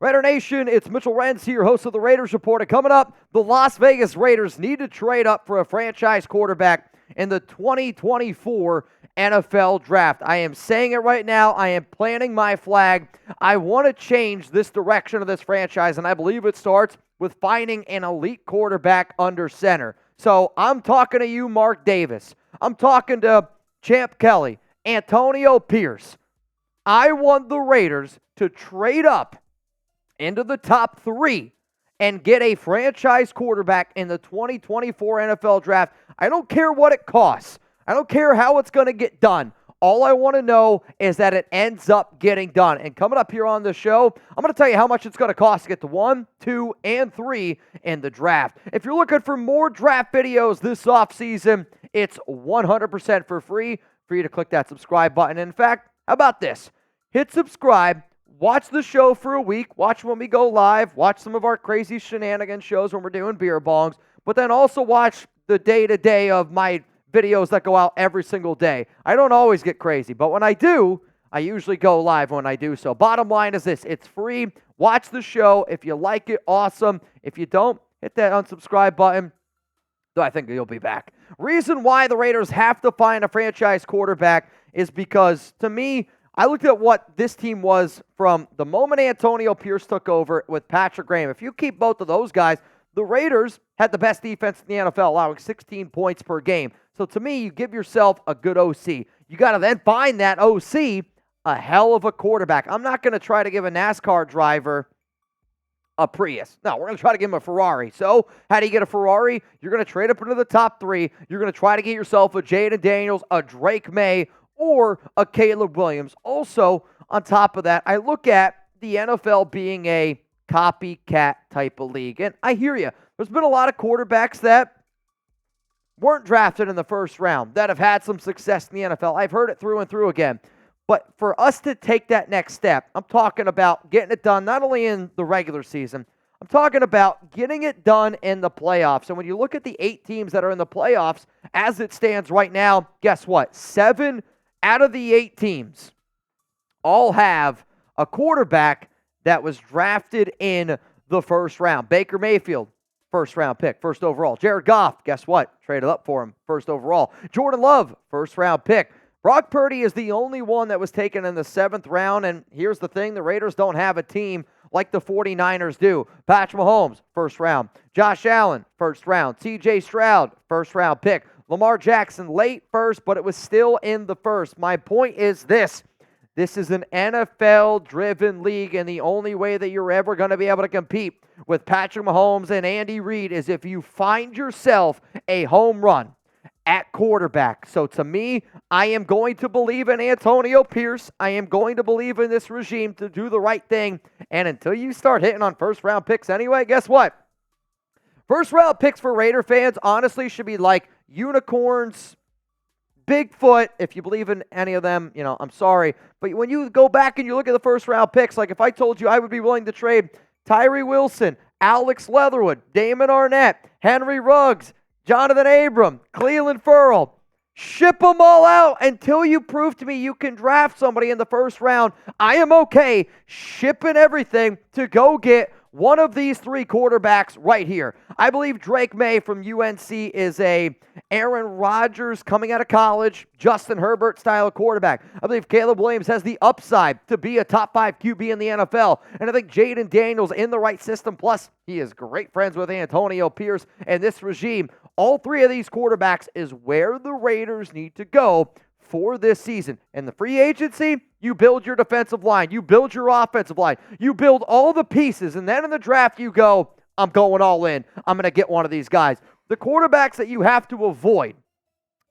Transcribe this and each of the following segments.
Raider Nation, it's Mitchell Renz here, host of the Raiders Report. And coming up, the Las Vegas Raiders need to trade up for a franchise quarterback in the 2024 NFL Draft. I am saying it right now. I am planting my flag. I want to change this direction of this franchise, and I believe it starts with finding an elite quarterback under center. So I'm talking to you, Mark Davis. I'm talking to Champ Kelly, Antonio Pierce. I want the Raiders to trade up into the top 3 and get a franchise quarterback in the 2024 NFL Draft. I don't care what it costs. I don't care how it's going to get done. All I want to know is that it ends up getting done. And coming up here on the show, I'm going to tell you how much it's going to cost to get to 1, 2, and 3 in the draft. If you're looking for more draft videos this offseason, it's 100% for free for you to click that subscribe button. In fact, how about this? Hit subscribe, watch the show for a week, watch when we go live, watch some of our crazy shenanigans shows when we're doing beer bongs, but then also watch the day-to-day of my videos that go out every single day. I don't always get crazy, but when I do, I usually go live when I do so. Bottom line is this, it's free. Watch the show. If you like it, awesome. If you don't, hit that unsubscribe button. Though I think you'll be back. Reason why the Raiders have to find a franchise quarterback is because, to me, I looked at what this team was from the moment Antonio Pierce took over with Patrick Graham. If you keep both of those guys, the Raiders had the best defense in the NFL, allowing 16 points per game. So to me, you give yourself a good OC. You got to then find that OC a hell of a quarterback. I'm not going to try to give a NASCAR driver a Prius. No, we're going to try to give him a Ferrari. So how do you get a Ferrari? You're going to trade up into the top 3. You're going to try to get yourself a Jayden Daniels, a Drake Maye, or a Caleb Williams. Also, on top of that, I look at the NFL being a copycat type of league. And I hear you. There's been a lot of quarterbacks that weren't drafted in the first round that have had some success in the NFL. I've heard it through and through again. But for us to take that next step, I'm talking about getting it done not only in the regular season, I'm talking about getting it done in the playoffs. And when you look at the 8 teams that are in the playoffs, as it stands right now, guess what? 7 out of the 8 teams all have a quarterback that was drafted in the first round. Baker Mayfield, first round pick, first overall. Jared Goff, guess what? Traded up for him, first overall. Jordan Love, first round pick. Brock Purdy is the only one that was taken in the 7th round, and here's the thing, the Raiders don't have a team like the 49ers do. Patrick Mahomes, first round. Josh Allen, first round. C.J. Stroud, first round pick. Lamar Jackson, late first, but it was still in the first. My point is this. This is an NFL-driven league, and the only way that you're ever going to be able to compete with Patrick Mahomes and Andy Reid is if you find yourself a home run at quarterback. So to me, I am going to believe in Antonio Pierce. I am going to believe in this regime to do the right thing. And until you start hitting on first-round picks anyway, guess what? First-round picks for Raider fans honestly should be like unicorns, Bigfoot, if you believe in any of them, I'm sorry. But when you go back and you look at the first-round picks, like if I told you I would be willing to trade Tyree Wilson, Alex Leatherwood, Damon Arnett, Henry Ruggs, Jonathan Abram, Cleveland Ferrell, ship them all out until you prove to me you can draft somebody in the first round. I am okay shipping everything to go get one of these 3 quarterbacks right here. I believe Drake Maye from UNC is a Aaron Rodgers coming out of college, Justin Herbert style quarterback. I believe Caleb Williams has the upside to be a top 5 QB in the NFL. And I think Jayden Daniels in the right system. Plus, he is great friends with Antonio Pierce and this regime. All 3 of these quarterbacks is where the Raiders need to go for this season. And the free agency, you build your defensive line, you build your offensive line, you build all the pieces, and then in the draft you go, I'm going all in. I'm going to get one of these guys. The quarterbacks that you have to avoid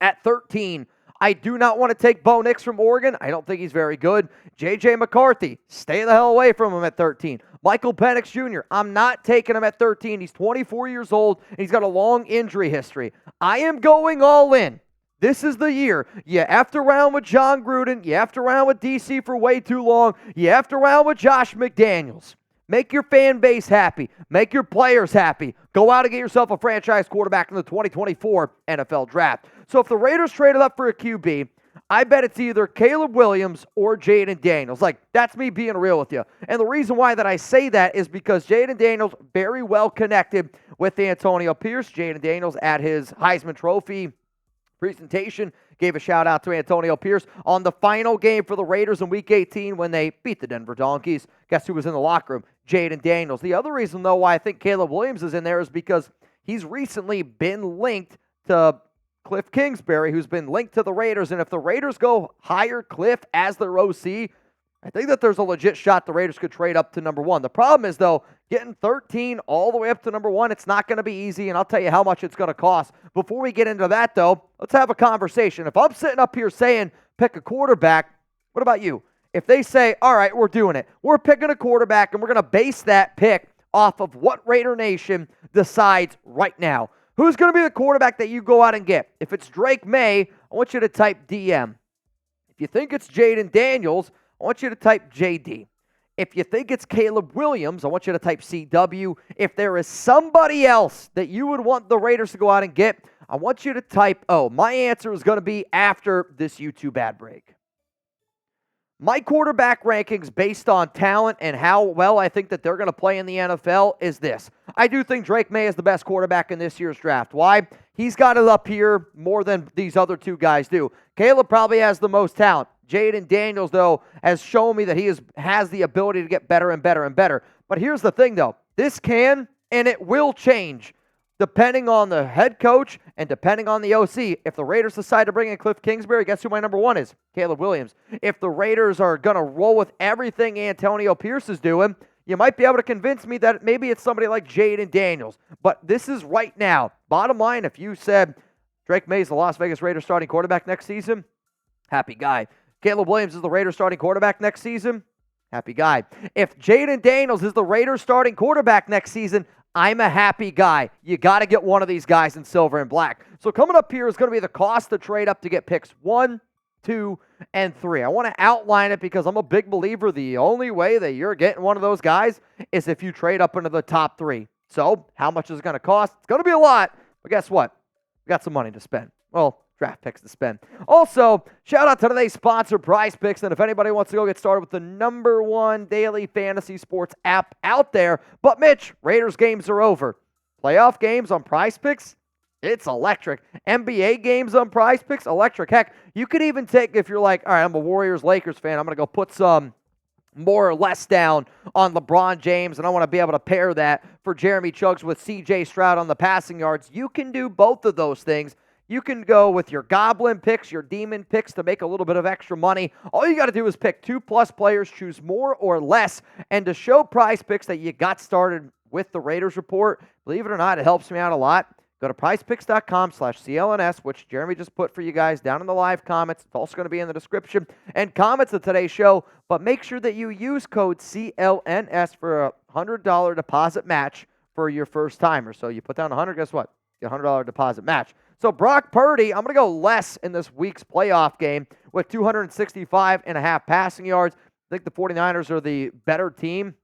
at 13, I do not want to take Bo Nix from Oregon. I don't think he's very good. J.J. McCarthy, stay the hell away from him at 13. Michael Penix Jr., I'm not taking him at 13. He's 24 years old, and he's got a long injury history. I am going all in. This is the year. You have to round with John Gruden. You have to round with DC for way too long. You have to round with Josh McDaniels. Make your fan base happy. Make your players happy. Go out and get yourself a franchise quarterback in the 2024 NFL Draft. So if the Raiders traded up for a QB, I bet it's either Caleb Williams or Jayden Daniels. Like, that's me being real with you. And the reason why that I say that is because Jayden Daniels very well connected with Antonio Pierce. Jayden Daniels at his Heisman Trophy presentation gave a shout out to Antonio Pierce on the final game for the Raiders in Week 18 when they beat the Denver Donkeys. Guess who was in the locker room? Jayden Daniels. The other reason, though, why I think Caleb Williams is in there is because he's recently been linked to Cliff Kingsbury, who's been linked to the Raiders. And if the Raiders go hire Cliff as their OC, I think that there's a legit shot the Raiders could trade up to number 1. The problem is, though, getting 13 all the way up to number 1, it's not going to be easy, and I'll tell you how much it's going to cost. Before we get into that, though, let's have a conversation. If I'm sitting up here saying pick a quarterback, what about you? If they say, all right, we're doing it. We're picking a quarterback, and we're going to base that pick off of what Raider Nation decides right now. Who's going to be the quarterback that you go out and get? If it's Drake Maye, I want you to type DM. If you think it's Jayden Daniels, I want you to type JD. If you think it's Caleb Williams, I want you to type CW. If there is somebody else that you would want the Raiders to go out and get, I want you to type O. My answer is going to be after this YouTube ad break. My quarterback rankings based on talent and how well I think that they're going to play in the NFL is this. I do think Drake Maye is the best quarterback in this year's draft. Why? He's got it up here more than these other two guys do. Caleb probably has the most talent. Jayden Daniels, though, has shown me that he has the ability to get better and better and better. But here's the thing, though. This can and it will change depending on the head coach and depending on the OC. If the Raiders decide to bring in Cliff Kingsbury, guess who my number 1 is? Caleb Williams. If the Raiders are going to roll with everything Antonio Pierce is doing, you might be able to convince me that maybe it's somebody like Jayden Daniels. But this is right now. Bottom line, if you said Drake Maye is the Las Vegas Raiders starting quarterback next season, happy guy. Caleb Williams is the Raiders starting quarterback next season, happy guy. If Jayden Daniels is the Raiders starting quarterback next season, I'm a happy guy. You got to get one of these guys in silver and black. So coming up here is going to be the cost to trade up to get picks 1, 2, and 3. I want to outline it because I'm a big believer the only way that you're getting one of those guys is if you trade up into the top 3. So how much is it going to cost? It's going to be a lot, but guess what? We got some money to spend. Well, draft picks to spend. Also, shout out to today's sponsor, Prize Picks. And if anybody wants to go get started with the number 1 daily fantasy sports app out there, but Mitch, Raiders games are over. Playoff games on Prize Picks, it's electric. NBA games on Prize Picks, electric. Heck, you could even take, if you're like, all right, I'm a Warriors-Lakers fan, I'm going to go put some more or less down on LeBron James, and I want to be able to pair that for Jeremy Chugs with C.J. Stroud on the passing yards. You can do both of those things. You can go with your Goblin picks, your Demon picks to make a little bit of extra money. All you got to do is pick 2+ players, choose more or less, and to show Prize Picks that you got started with the Raiders Report, believe it or not, it helps me out a lot. Go to prizepicks.com/CLNS, which Jeremy just put for you guys down in the live comments. It's also going to be in the description and comments of today's show. But make sure that you use code CLNS for a $100 deposit match for your first timer. So you put down $100, guess what? Get a $100 deposit match. So Brock Purdy, I'm going to go less in this week's playoff game with 265.5 passing yards. I think the 49ers are the better team.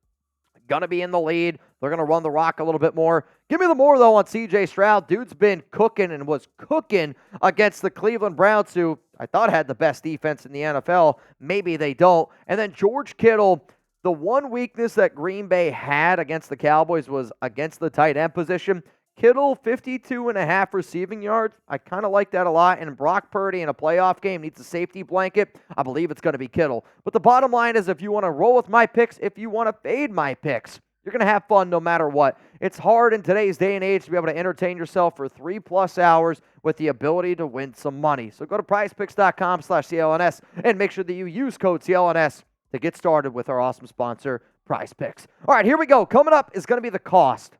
Going to be in the lead. They're going to run the rock a little bit more. Give me the more, though, on C.J. Stroud. Dude's been cooking and was cooking against the Cleveland Browns, who I thought had the best defense in the NFL. Maybe they don't. And then George Kittle, the one weakness that Green Bay had against the Cowboys was against the tight end position. Kittle, 52.5 receiving yards. I kind of like that a lot. And Brock Purdy in a playoff game needs a safety blanket. I believe it's going to be Kittle. But the bottom line is if you want to roll with my picks, if you want to fade my picks, you're going to have fun no matter what. It's hard in today's day and age to be able to entertain yourself for 3+ hours with the ability to win some money. So go to prizepicks.com/CLNS and make sure that you use code CLNS to get started with our awesome sponsor, Prize Picks. All right, here we go. Coming up is going to be the cost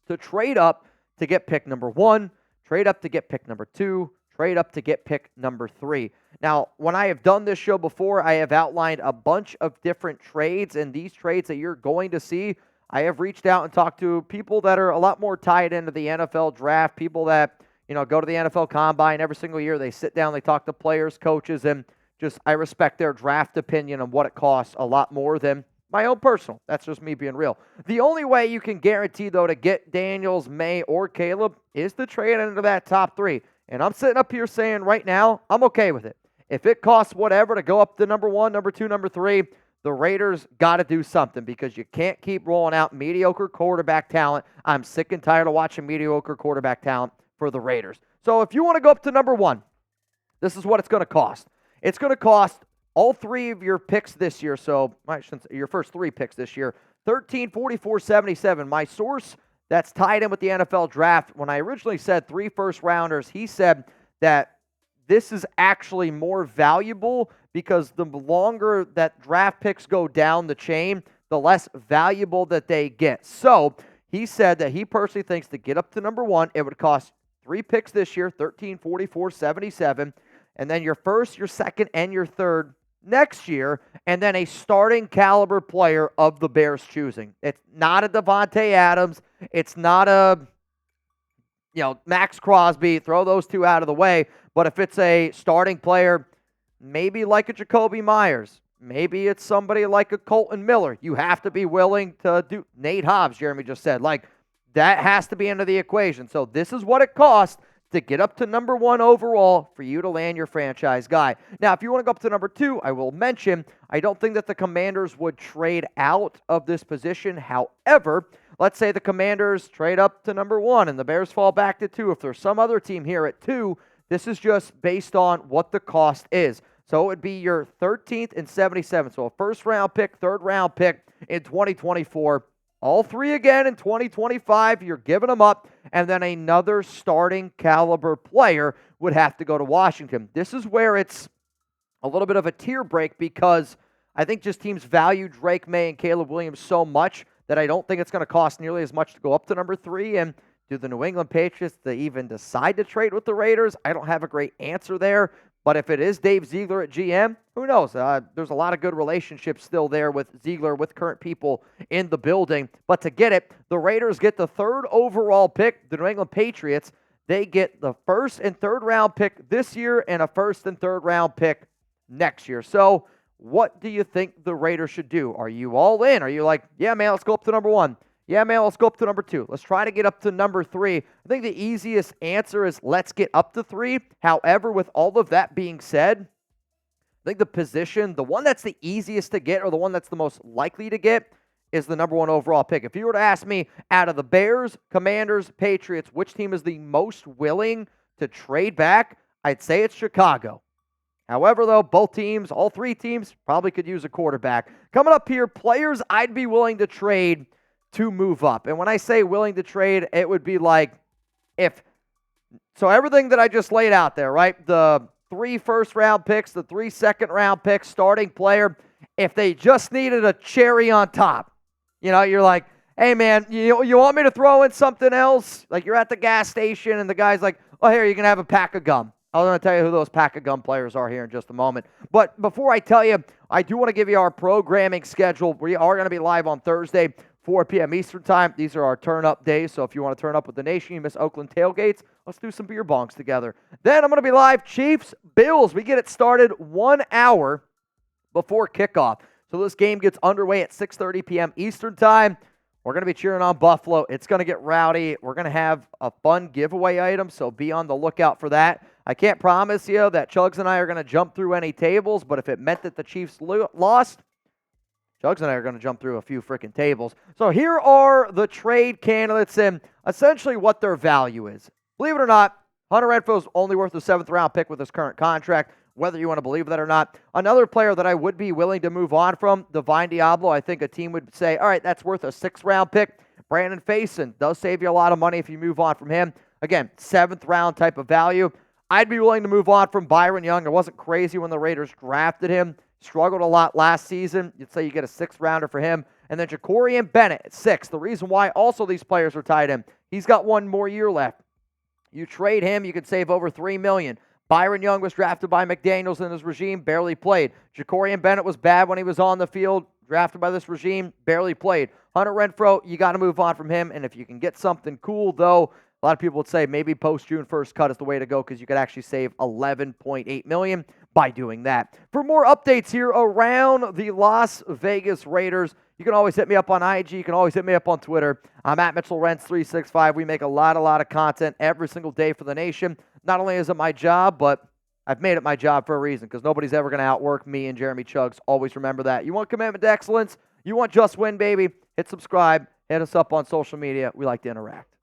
to trade up to get pick number 1, trade up to get pick number 2, trade up to get pick number 3. Now, when I have done this show before, I have outlined a bunch of different trades, and these trades that you're going to see, I have reached out and talked to people that are a lot more tied into the NFL draft, people that, go to the NFL Combine every single year. They sit down, they talk to players, coaches, and just I respect their draft opinion on what it costs a lot more than my own personal. That's just me being real. The only way you can guarantee, though, to get Daniels, Maye, or Caleb is to trade into that top 3. And I'm sitting up here saying right now, I'm okay with it. If it costs whatever to go up to number 1, number 2, number 3, the Raiders got to do something because you can't keep rolling out mediocre quarterback talent. I'm sick and tired of watching mediocre quarterback talent for the Raiders. So if you want to go up to number 1, this is what it's going to cost. It's going to cost all 3 of your picks this year. So I shouldn't say your first 3 picks this year. 13, 44, 77. My source that's tied in with the NFL draft, when I originally said 3 first-rounders, he said that this is actually more valuable because the longer that draft picks go down the chain, the less valuable that they get. So he said that he personally thinks to get up to number 1, it would cost 3 picks this year, 13, 44, 77, and then your first, your second, and your third next year, and then a starting caliber player of the Bears choosing. It's not a Devontae Adams. It's not a Max Crosby. Throw those 2 out of the way. But if it's a starting player, maybe like a Jacoby Myers, maybe it's somebody like a Colton Miller, you have to be willing to do Nate Hobbs, Jeremy just said. That has to be into the equation. So this is what it costs to get up to number 1 overall for you to land your franchise guy. Now, if you want to go up to number 2, I will mention, I don't think that the Commanders would trade out of this position. However, let's say the Commanders trade up to number 1 and the Bears fall back to 2. If there's some other team here at 2, this is just based on what the cost is. So it would be your 13th and 77. So a first-round pick, third-round pick in 2024. All 3 again in 2025. You're giving them up. And then another starting caliber player would have to go to Washington. This is where it's a little bit of a tear break because I think just teams value Drake Maye and Caleb Williams so much that I don't think it's going to cost nearly as much to go up to number 3. And do the New England Patriots even decide to trade with the Raiders? I don't have a great answer there. But if it is Dave Ziegler at GM, who knows? There's a lot of good relationships still there with Ziegler, with current people in the building. But to get it, the Raiders get the 3rd overall pick. The New England Patriots, they get the 1st and 3rd round pick this year and a 1st and 3rd round pick next year. So what do you think the Raiders should do? Are you all in? Are you like, yeah, man, let's go up to number 1. Yeah, man, let's go up to number 2. Let's try to get up to number 3. I think the easiest answer is let's get up to 3. However, with all of that being said, I think the position, the one that's the easiest to get or the one that's the most likely to get is the number 1 overall pick. If you were to ask me, out of the Bears, Commanders, Patriots, which team is the most willing to trade back, I'd say it's Chicago. However, though, both teams, all 3 teams, probably could use a quarterback. Coming up here, players I'd be willing to trade to move up. And when I say willing to trade, it would be like so everything that I just laid out there, right? The 3 first-round picks, the 3 second-round picks, starting player, if they just needed a cherry on top, you're like, hey, man, you want me to throw in something else? Like you're at the gas station and the guy's like, oh, here, you can have a pack of gum. I'm going to tell you who those pack of gum players are here in just a moment. But before I tell you, I do want to give you our programming schedule. We are going to be live on Thursday, 4 p.m. Eastern time. These are our turn-up days, so if you want to turn up with the nation, you miss Oakland tailgates, let's do some beer bongs together. Then I'm going to be live, Chiefs, Bills. We get it started 1 hour before kickoff. So this game gets underway at 6:30 p.m. Eastern time. We're going to be cheering on Buffalo. It's going to get rowdy. We're going to have a fun giveaway item, so be on the lookout for that. I can't promise you that Chugs and I are going to jump through any tables, but if it meant that the Chiefs lost, Chugs and I are going to jump through a few freaking tables. So here are the trade candidates and essentially what their value is. Believe it or not, Hunter Renfrow's only worth a 7th-round pick with his current contract, whether you want to believe that or not. Another player that I would be willing to move on from, Divine Diablo, I think a team would say, all right, that's worth a 6th-round pick. Brandon Faison does save you a lot of money if you move on from him. Again, 7th-round type of value. I'd be willing to move on from Byron Young. It wasn't crazy when the Raiders drafted him. Struggled a lot last season. You'd say you get a 6th-rounder for him. And then Jacorian Bennett at 6. The reason why also these players are tied in, he's got 1 more year left. You trade him, you could save over $3 million. Byron Young was drafted by McDaniels in his regime, barely played. Jacorian Bennett was bad when he was on the field, drafted by this regime, barely played. Hunter Renfrow, you got to move on from him. And if you can get something cool, though, a lot of people would say maybe post-June 1st cut is the way to go because you could actually save $11.8 million by doing that. For more updates here around the Las Vegas Raiders, you can always hit me up on IG. You can always hit me up on Twitter. I'm at Mitchell Renz 365. We make a lot of content every single day for the nation. Not only is it my job, but I've made it my job for a reason because nobody's ever going to outwork me and Jeremy Chugs. Always remember that. You want commitment to excellence? You want just win, baby? Hit subscribe. Hit us up on social media. We like to interact.